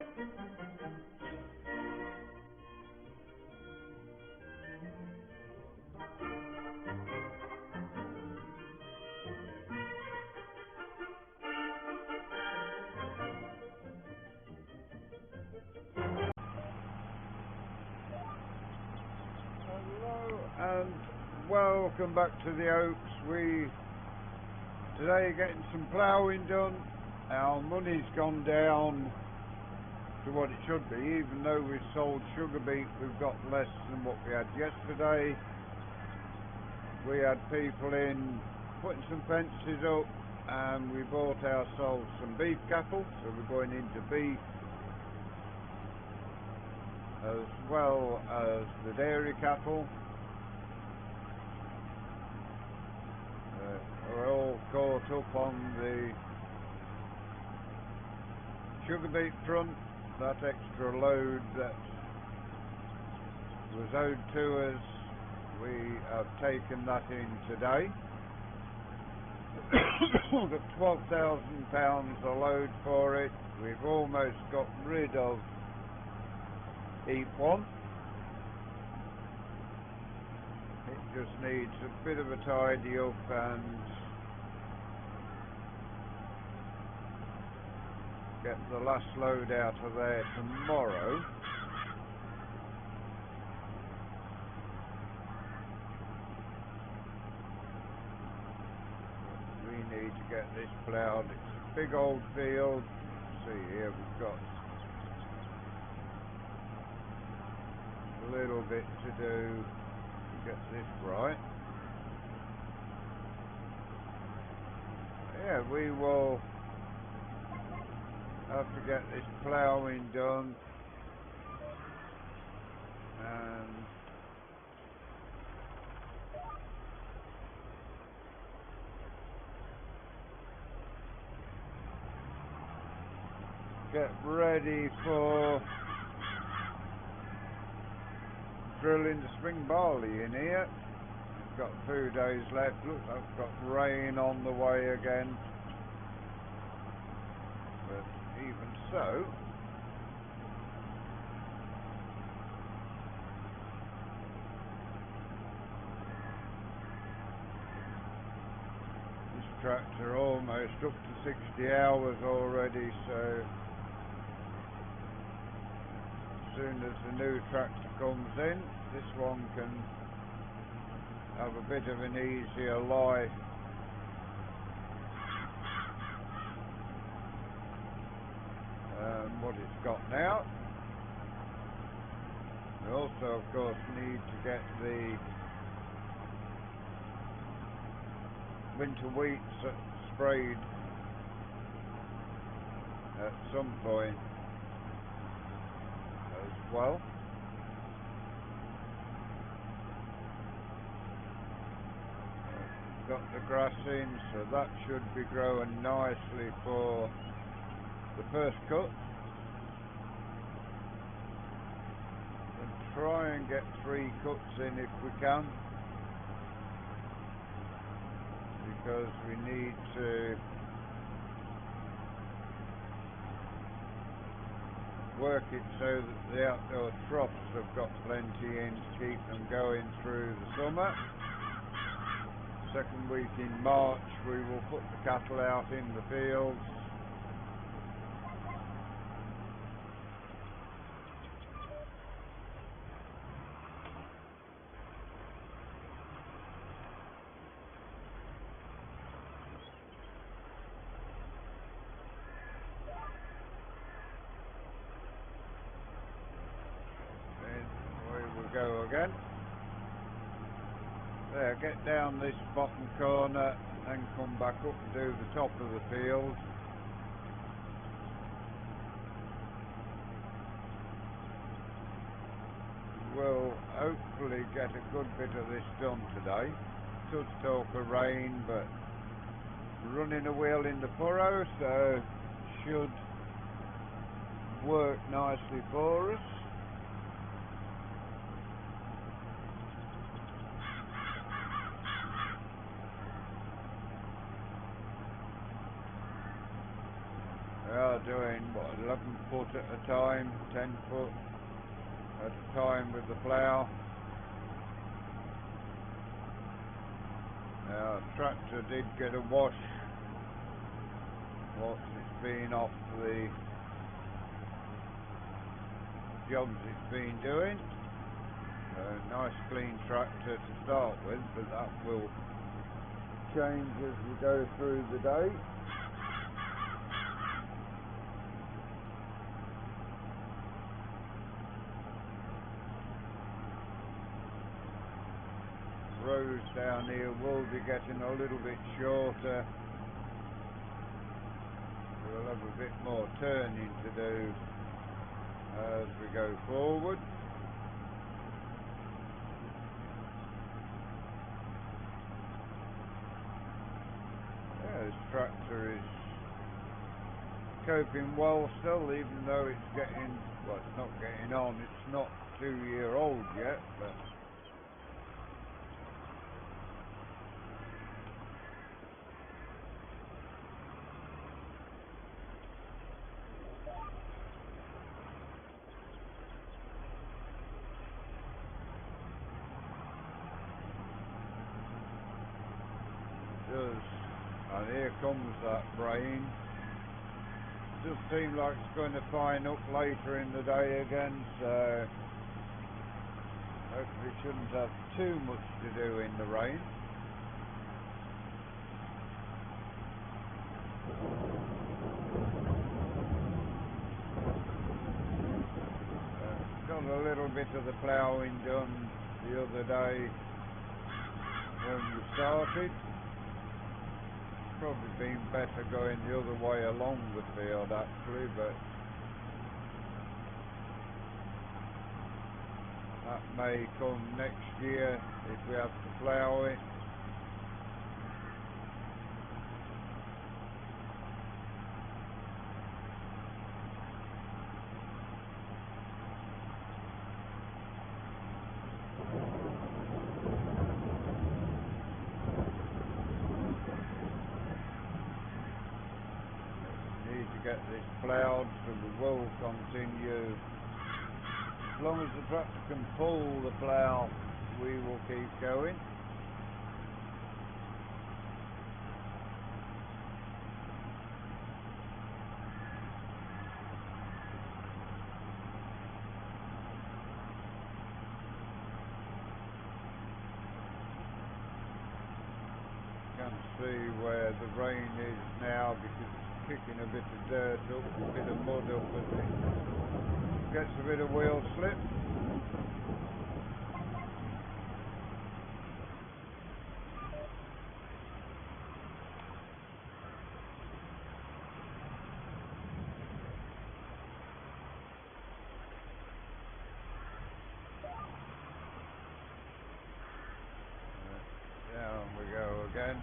Hello and welcome back to the Oaks. We today getting some ploughing done. Our money's gone down to what it should be. Even though we've sold sugar beet, we've got less than what we had yesterday. We had people in putting some fences up, and we bought ourselves some beef cattle, so we're going into beef as well as the dairy cattle. We're all caught up on the sugar beet front. That extra load that was owed to us, we have taken that in today. We've got £12,000 a load for it. We've almost got rid of heap one. It just needs a bit of a tidy up and get the last load out of there tomorrow. We need to get this ploughed. It's a big old field. See here, we've got a little bit to do to get this right. Yeah, we will have to get this ploughing done and get ready for drilling the spring barley in here. We've got 2 days left. Looks like we've got rain on the way again. But even so, this tractor almost up to 60 hours already, so as soon as the new tractor comes in, this one can have a bit of an easier life. What it's got now. We also, of course, need to get the winter wheat sprayed at some point as well. Got the grass in, so that should be growing nicely for the first cut. We'll try and get 3 cuts in if we can, because we need to work it so that the outdoor troughs have got plenty in to keep them going through the summer. Second week in March we will put the cattle out in the fields. Go again. There, get down this bottom corner and come back up and do the top of the field. We'll hopefully get a good bit of this done today. Could talk of rain, but running a wheel in the furrow, so should work nicely for us. We are doing what, 11 foot at a time, 10 foot at a time with the plough. Now, the tractor did get a wash whilst it's been off the jobs it's been doing. Nice clean tractor to start with, but that will change as we go through the day. Roads down here will be getting a little bit shorter. We'll have a bit more turning to do as we go forward. Yeah, this tractor is coping well still, even though it's getting, well, it's not getting on, it's not 2-year-old yet, but and here comes that rain. Does seem like it's going to fine up later in the day again, so hopefully shouldn't have too much to do in the rain. Got a little bit of the ploughing done the other day when we started. Probably been better going the other way along the field actually, but that may come next year if we have to plough it. Get this ploughed, so we will continue. As long as the tractor can pull the plough, we will keep going. You can see where the rain is now because kicking a bit of dirt up, a bit of mud up as it gets a bit of wheel slip. Down we go again.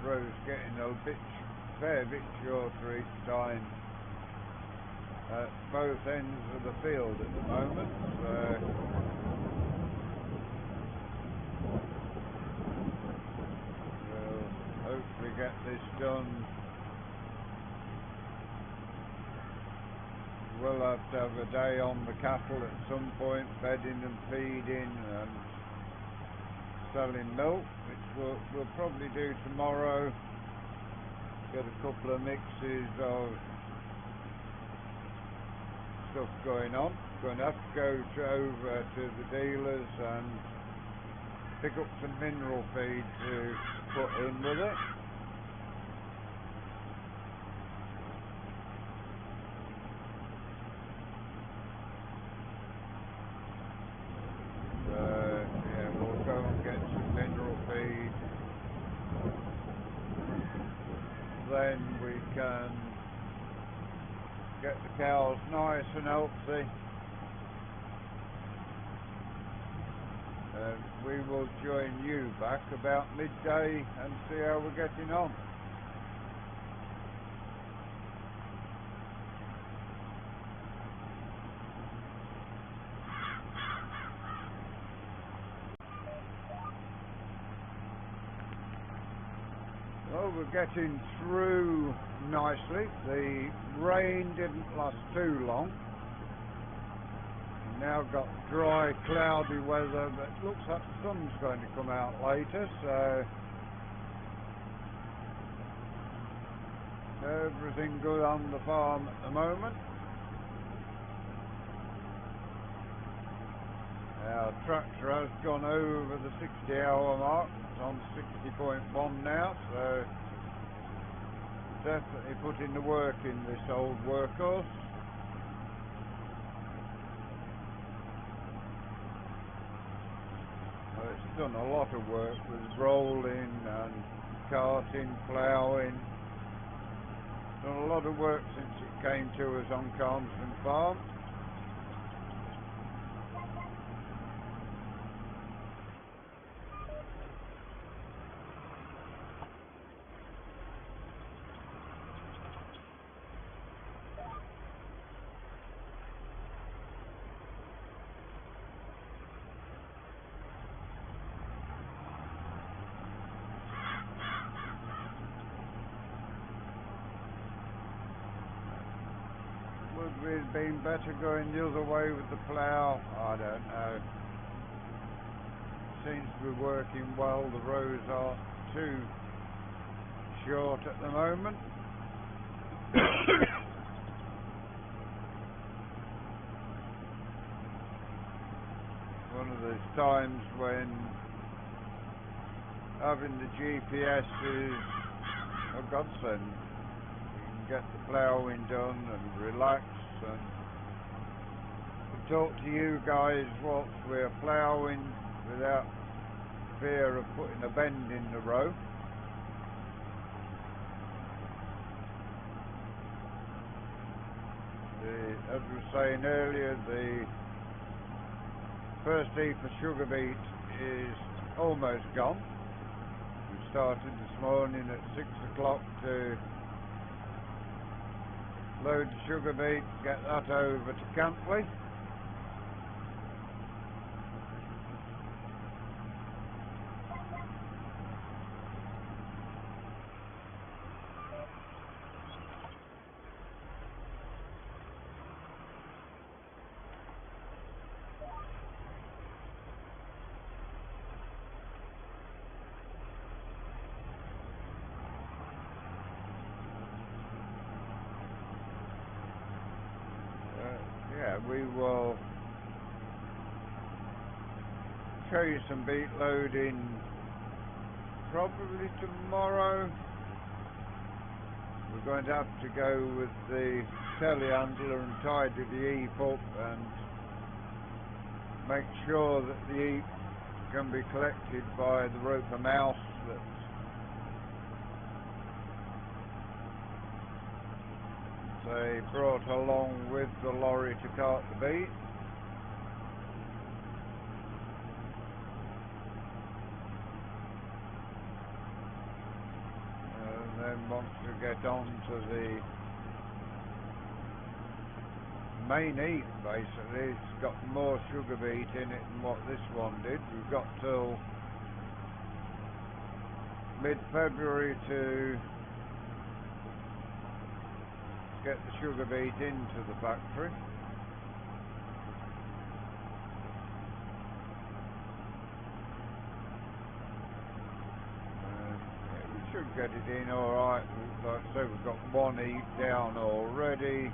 The road's getting a fair bit shorter each time at both ends of the field at the moment, so we'll hopefully get this done. We'll have to have a day on the cattle at some point, bedding and feeding and selling milk, which we'll probably do tomorrow. Get a couple of mixes of stuff going on. Going to have to go over to the dealers and pick up some mineral feed to put in with it. Then we can get the cows nice and healthy, and we will join you back about midday and see how we're getting on. Well, Well, we're getting through nicely. The rain didn't last too long. We've now got dry, cloudy weather, but it looks like the sun's going to come out later, so everything good on the farm at the moment. Our tractor has gone over the 60-hour mark. It's on 60.1 now, so definitely putting the work in this old workhorse. Well, it's done a lot of work with rolling and carting, ploughing. Done a lot of work since it came to us on Carmston Farm. Would we have been better going the other way with the plough? I don't know. Seems to be working well. The rows aren't too short at the moment. One of those times when having the GPS is a godsend. Get the ploughing done and relax and talk to you guys whilst we're ploughing without fear of putting a bend in the row. As we were saying earlier, the first heap of sugar beet is almost gone. We started this morning at 6 o'clock to load the sugar beet, get that over to Cantley. Yeah, we will show you some beet loading probably tomorrow. We're going to have to go with the telehandler and tidy the heap up and make sure that the heap can be collected by the roper mouse that's they brought along with the lorry to cart the beet. And then once we get on to the main heap, basically, it's got more sugar beet in it than what this one did. We've got till mid-February to get the sugar beet into the factory. Yeah, we should get it in alright. Like I say, we've got one heap down already.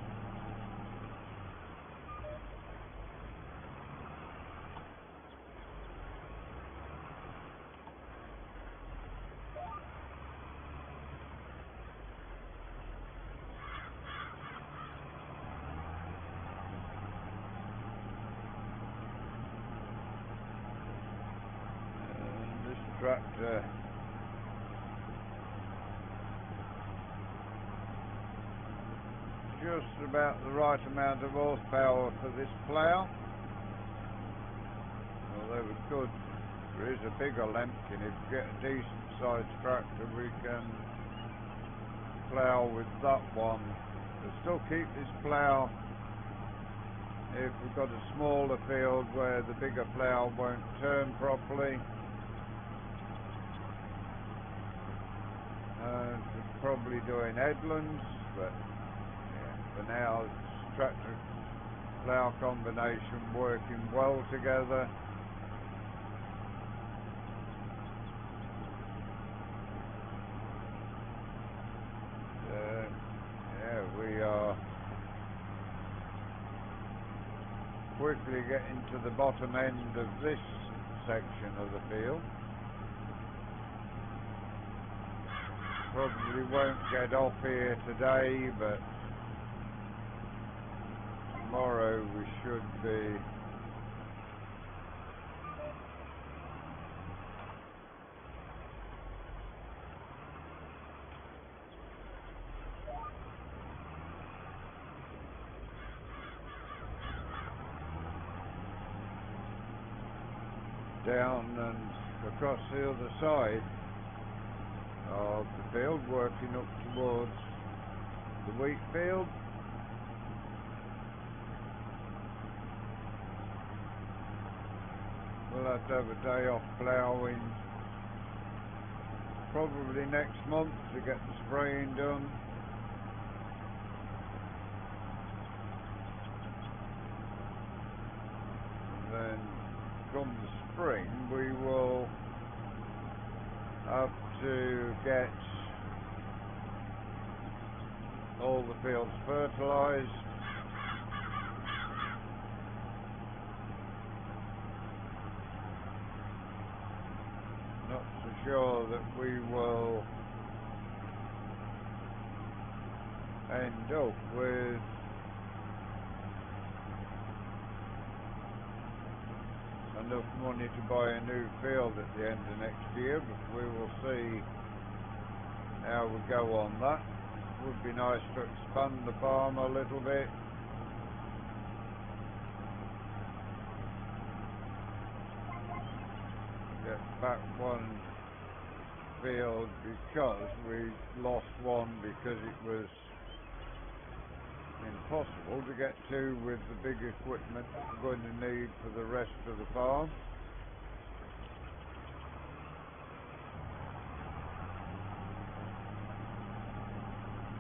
Tractor just about the right amount of horsepower for this plough, although we could, there is a bigger Lemkin. If we get a decent sized tractor we can plough with that one. We'll still keep this plough if we've got a smaller field where the bigger plough won't turn properly. we're probably doing headlands, but yeah, for now it's tractor plough combination working well together. Yeah, we are quickly getting to the bottom end of this section of the field. Probably won't get off here today, but tomorrow we should be. Down and across the other side of the field, working up towards the wheat field. We'll have to have a day off ploughing probably next month to get the spraying done. And then come the spring we will have to get all the fields fertilised. Not so sure that we will end up with enough money to buy a new field at the end of next year, but we will see how we go on that. It would be nice to expand the farm a little bit. Get back one field because we lost one because it was impossible to get to with the big equipment that we're going to need for the rest of the farm.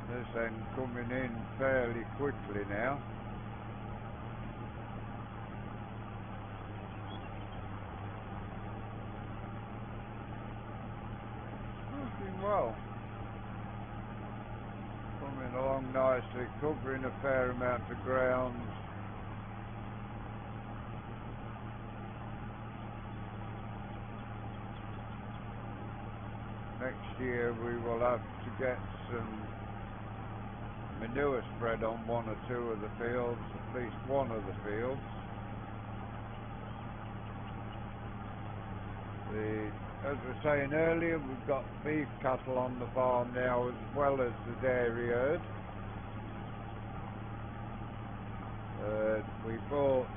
This end coming in fairly quickly now. Looking well. Coming along nicely, covering a fair amount of ground. Next year we will have to get some manure spread on one or two of the fields, at least one of the fields. As we were saying earlier, we've got beef cattle on the farm now as well as the dairy herd. We bought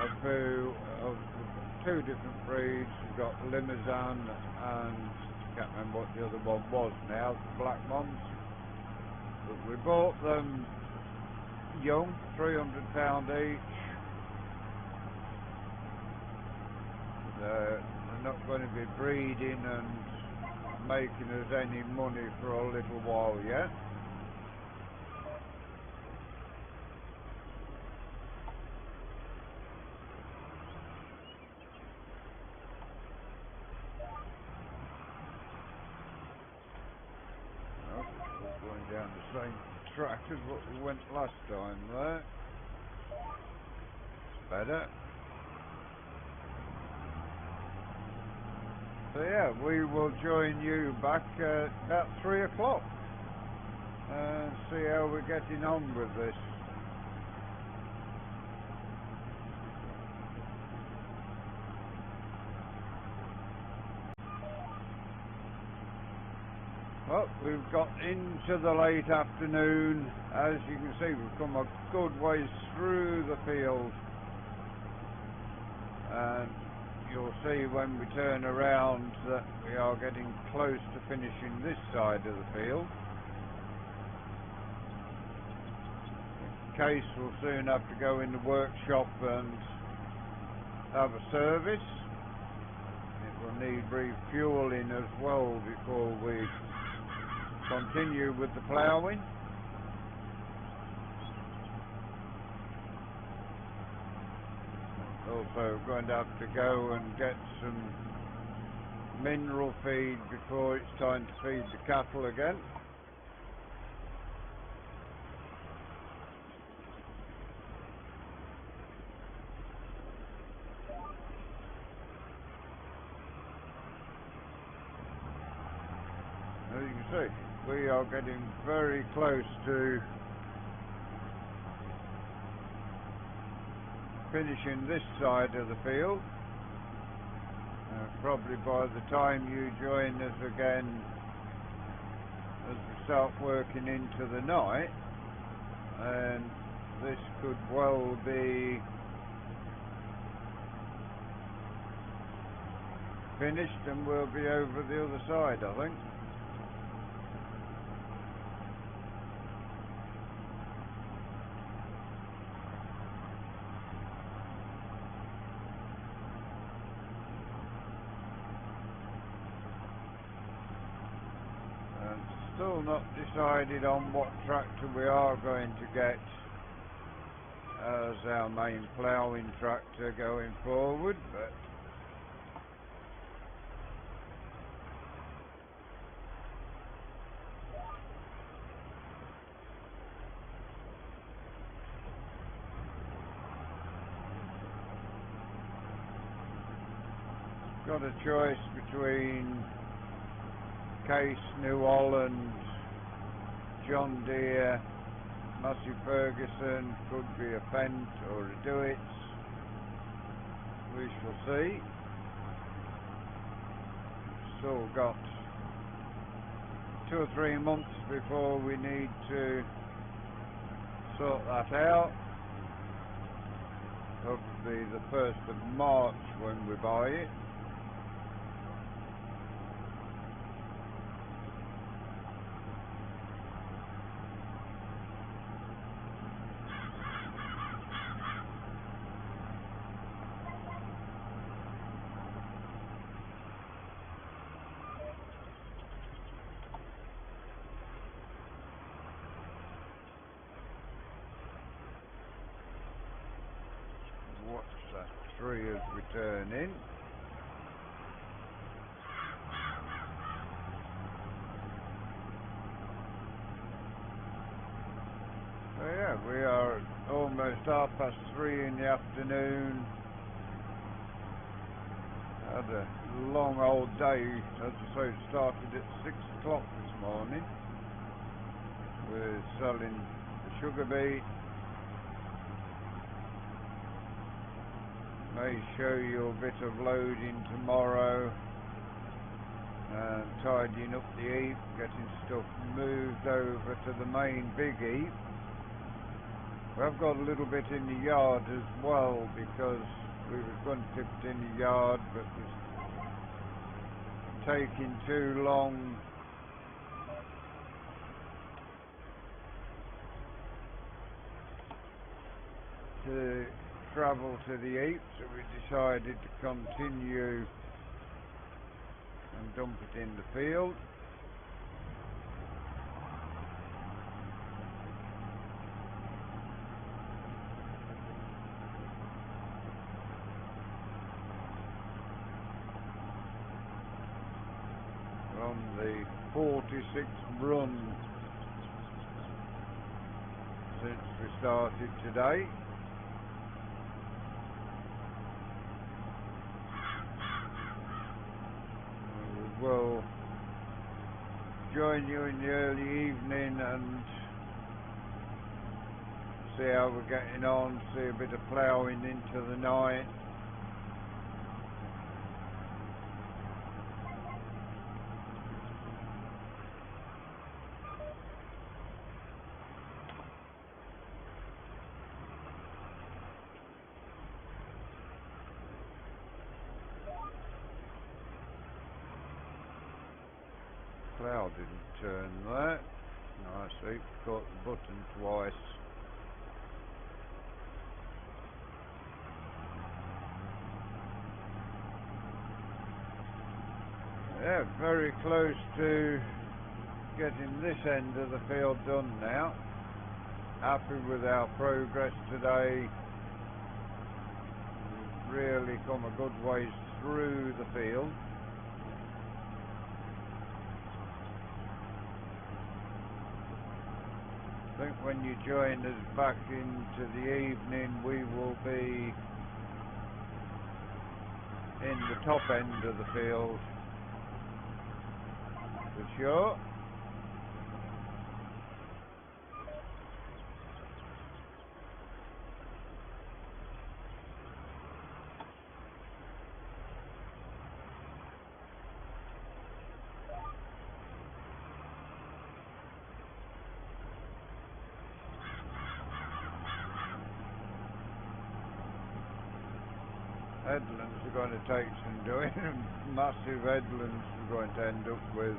a few of two different breeds. We've got Limousin and I can't remember what the other one was now, the black ones. But we bought them young, £300 each. They're not going to be breeding and making us any money for a little while yet. We're going down the same track as what we went last time there. Better. So yeah, we will join you back at about 3 o'clock and see how we're getting on with this. Well, we've got into the late afternoon. As you can see, we've come a good ways through the field, and you'll see when we turn around that we are getting close to finishing this side of the field. Case will soon have to go in the workshop and have a service. It will need refueling as well before we continue with the ploughing. Also going to have to go and get some mineral feed before it's time to feed the cattle again. As you can see, we are getting very close to finishing this side of the field. Probably by the time you join us again, as we start working into the night, and this could well be finished and we'll be over the other side, I think. Still not decided on what tractor we are going to get as our main ploughing tractor going forward, but got a choice between Case, New Holland, John Deere, Massey Ferguson, could be a Fent or a Dewitt. We shall see. Still got 2 or 3 months before we need to sort that out. Hopefully the 1st of March when we buy it. Watch that tree as we turn in. So yeah, we are almost 3:30 in the afternoon. Had a long old day, as I say, it started at 6 o'clock this morning. We're selling the sugar beet. May show you a bit of loading tomorrow and tidying up the heap, getting stuff moved over to the main big heap. We've got a little bit in the yard as well because we were going to tip it in the yard, but it was taking too long to travel to the heap, so we decided to continue and dump it in the field. We're on the 46th run since we started today. We'll join you in the early evening and see how we're getting on, see a bit of ploughing into the night. Plough didn't turn that. Nicely, caught the button twice. Yeah, very close to getting this end of the field done now. Happy with our progress today. We've really come a good ways through the field. I think when you join us back into the evening, we will be in the top end of the field for sure. Headlands are going to take some doing, massive headlands we're going to end up with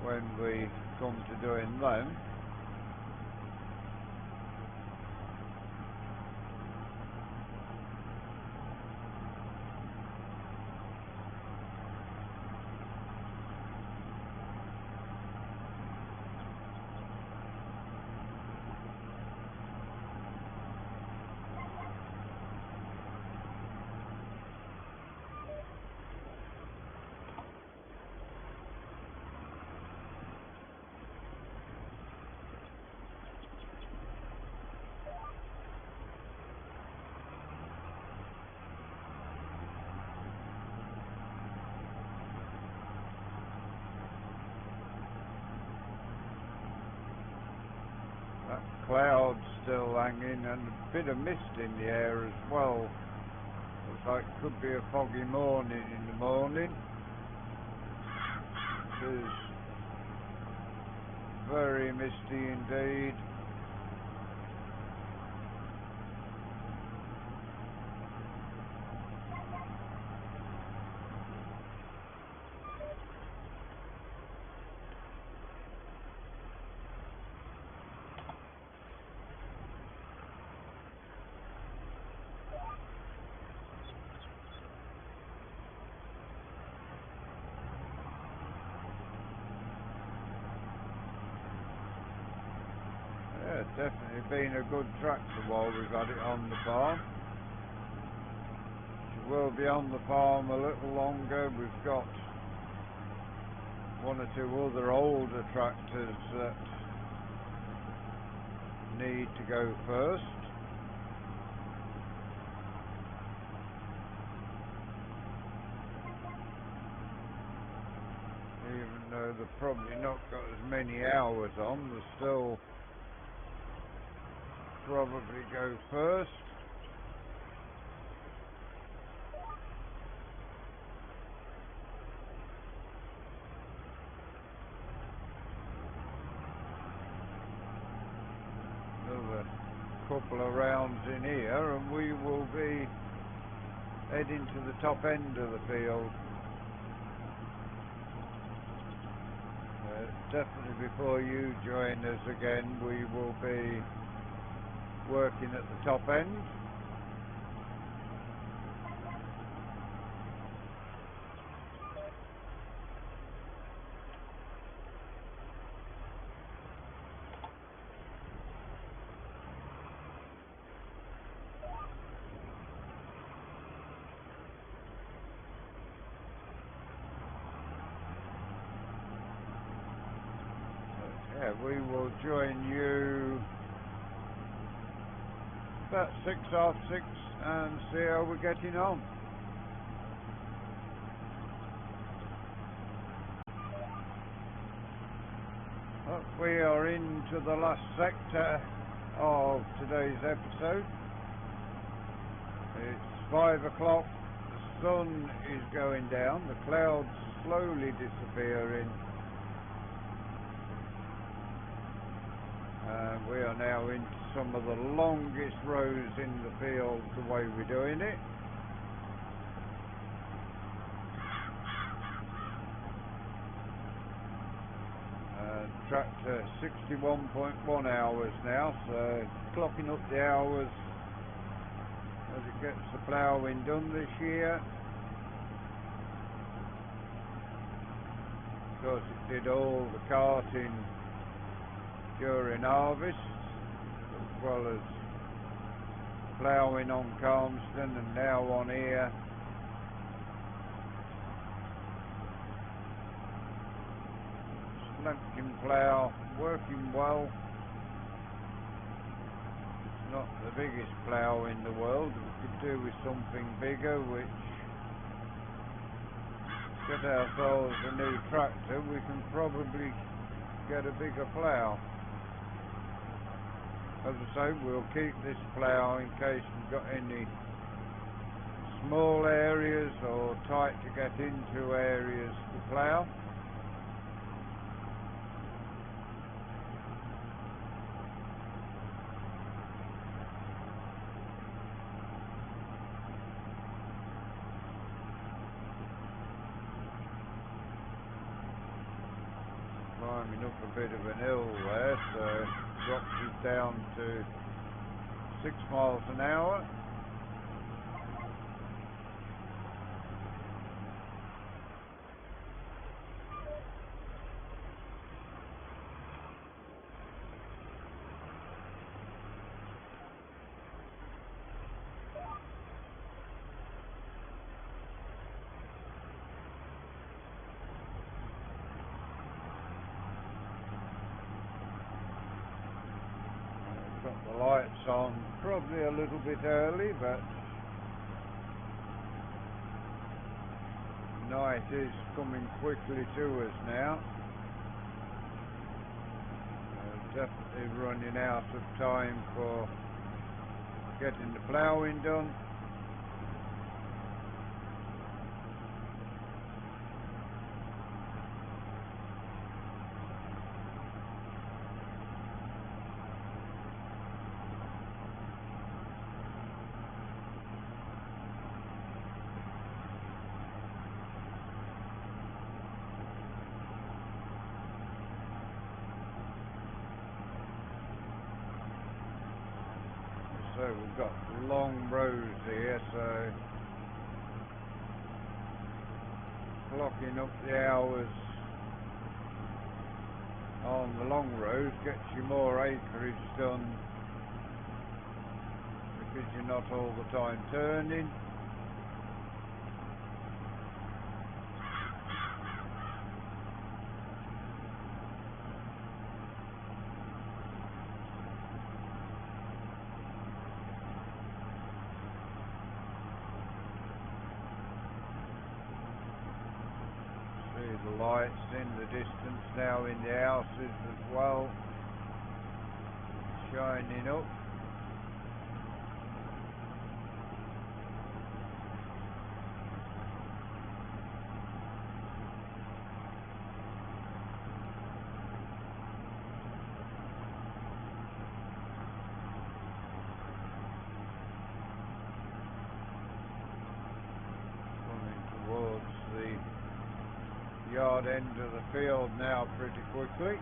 when we come to doing them. That cloud's still hanging and a bit of mist in the air as well. Looks like it could be a foggy morning in the morning. It is very misty indeed. Yeah, it's definitely been a good tractor while we've had it on the farm. It will be on the farm a little longer. We've got one or two other older tractors that need to go first. Even though they've probably not got as many hours on, they'll still probably go first. Another couple of rounds in here and we will be heading to the top end of the field. Definitely before you join us again, we will be working at the top end. Yeah, we will join you about 6:30 and see how we're getting on. Well, we are into the last sector of today's episode. It's 5 o'clock, the sun is going down, the clouds slowly disappearing. We are now into some of the longest rows in the field the way we're doing it. Tractor 61.1 hours now, so clocking up the hours as it gets the ploughing done this year. Of course, it did all the carting during harvest, as well as ploughing on Calmston and now on here. Slumpkin plough, working well. It's not the biggest plough in the world. We could do with something bigger, which, get ourselves a new tractor, we can probably get a bigger plough. As I say, we'll keep this plough in case we've got any small areas or tight to get into areas to plough. Climbing up a bit of an hill there, so it drops us down to 6 miles an hour. Got the lights on probably a little bit early, but night is coming quickly to us now. Definitely running out of time for getting the ploughing done. So we've got long rows here, so clocking up the hours on the long rows gets you more acreage done because you're not all the time turning. The lights in the distance now in the houses as well, shining up. Coming towards the yard end of the field now pretty quickly.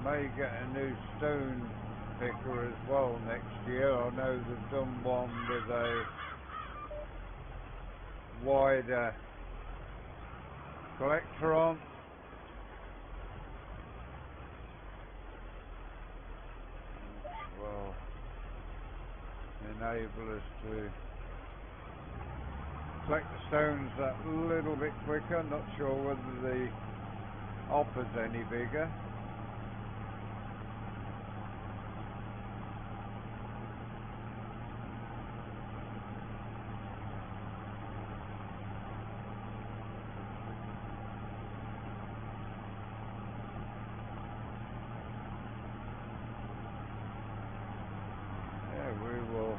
May get a new stone picker as well next year. I know they've done one with a wider collector on. Will enable us to collect the stones that little bit quicker. Not sure whether the hopper's any bigger. We will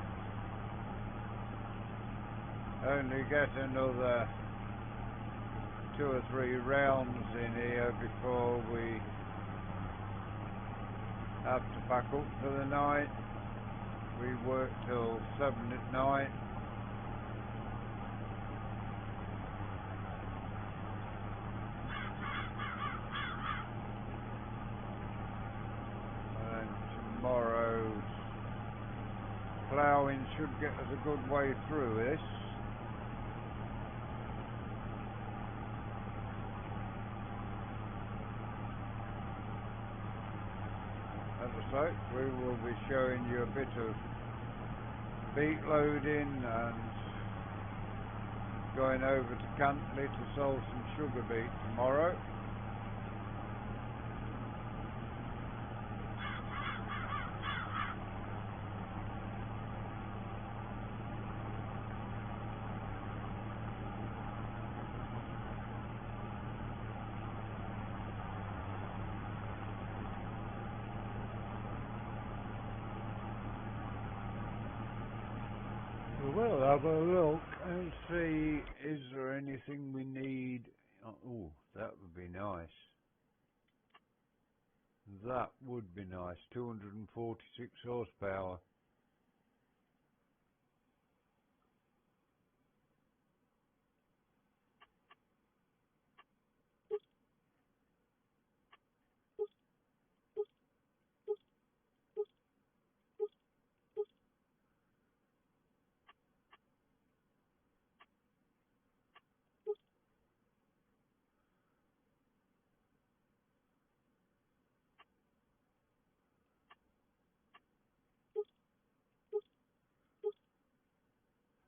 only get another 2 or 3 rounds in here before we have to pack up for the night. We work till 7 at night. And tomorrow those ploughing should get us a good way through this. As I say, we will be showing you a bit of beet loading and going over to Cantley to sell some sugar beet tomorrow. We'll have a look and see, is there anything we need? Oh, that would be nice. That would be nice. 246 horsepower.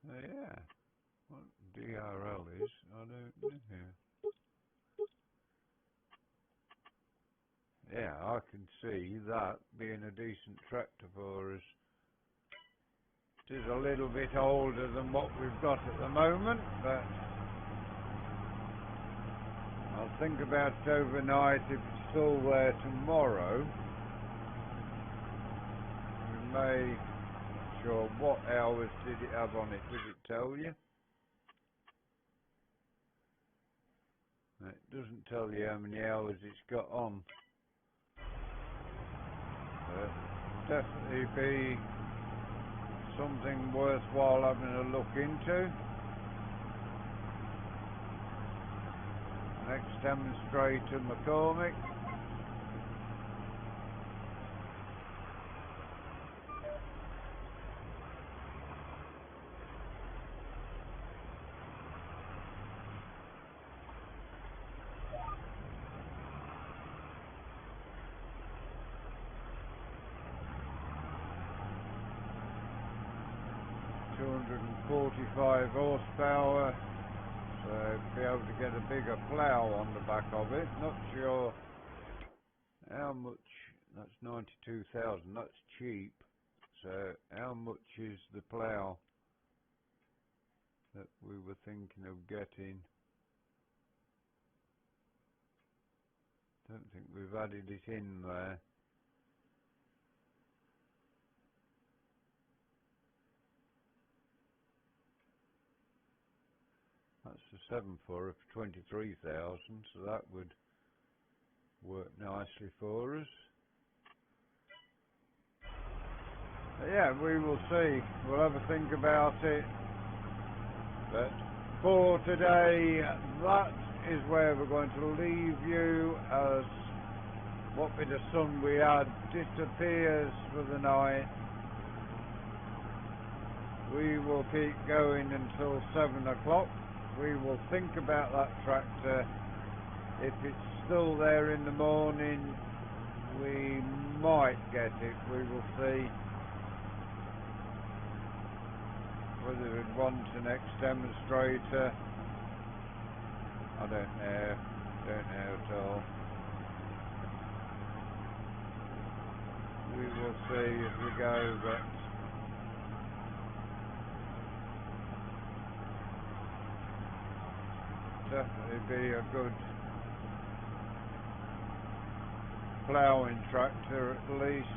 Yeah. What DRL is, I don't know. Yeah, I can see that being a decent tractor for us. It is a little bit older than what we've got at the moment, but I'll think about it overnight. If it's still there tomorrow, we may. Not sure what hours did it have on it. Did it tell you? It doesn't tell you how many hours it's got on. Definitely be something worthwhile having a look into. Next demonstrator, McCormick. .45 horsepower, so be able to get a bigger plough on the back of it. Not sure how much. That's 92,000. That's cheap. So how much is the plough that we were thinking of getting? Don't think we've added it in there. That's the 7 for 23,000, so that would work nicely for us. But yeah, we will see. We'll have a think about it. But for today, that is where we're going to leave you, as what bit of sun we had disappears for the night. We will keep going until 7 o'clock. We will think about that tractor. If it's still there in the morning, we might get it. We will see whether we'd want an next demonstrator. I don't know at all. We will see as we go, but definitely be a good ploughing tractor at least.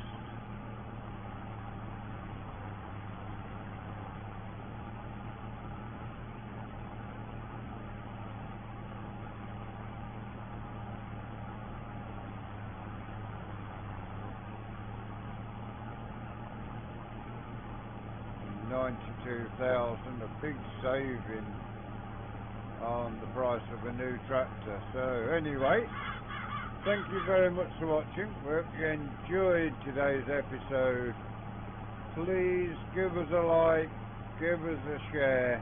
$92,000, a big saving on the price of a new tractor. So anyway, thank you very much for watching. We hope you enjoyed today's episode. Please give us a like, give us a share,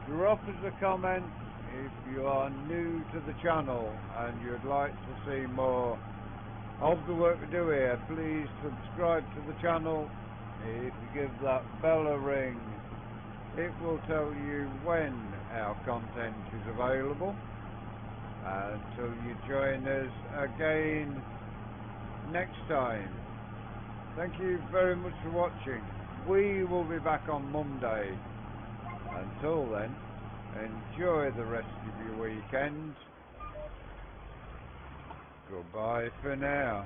drop us a comment if you are new to the channel and you'd like to see more of the work we do here. Please subscribe to the channel. If you give that bell a ring, it will tell you when our content is available. Until you join us again next time, thank you very much for watching. We will be back on Monday. Until then, enjoy the rest of your weekend. Goodbye for now.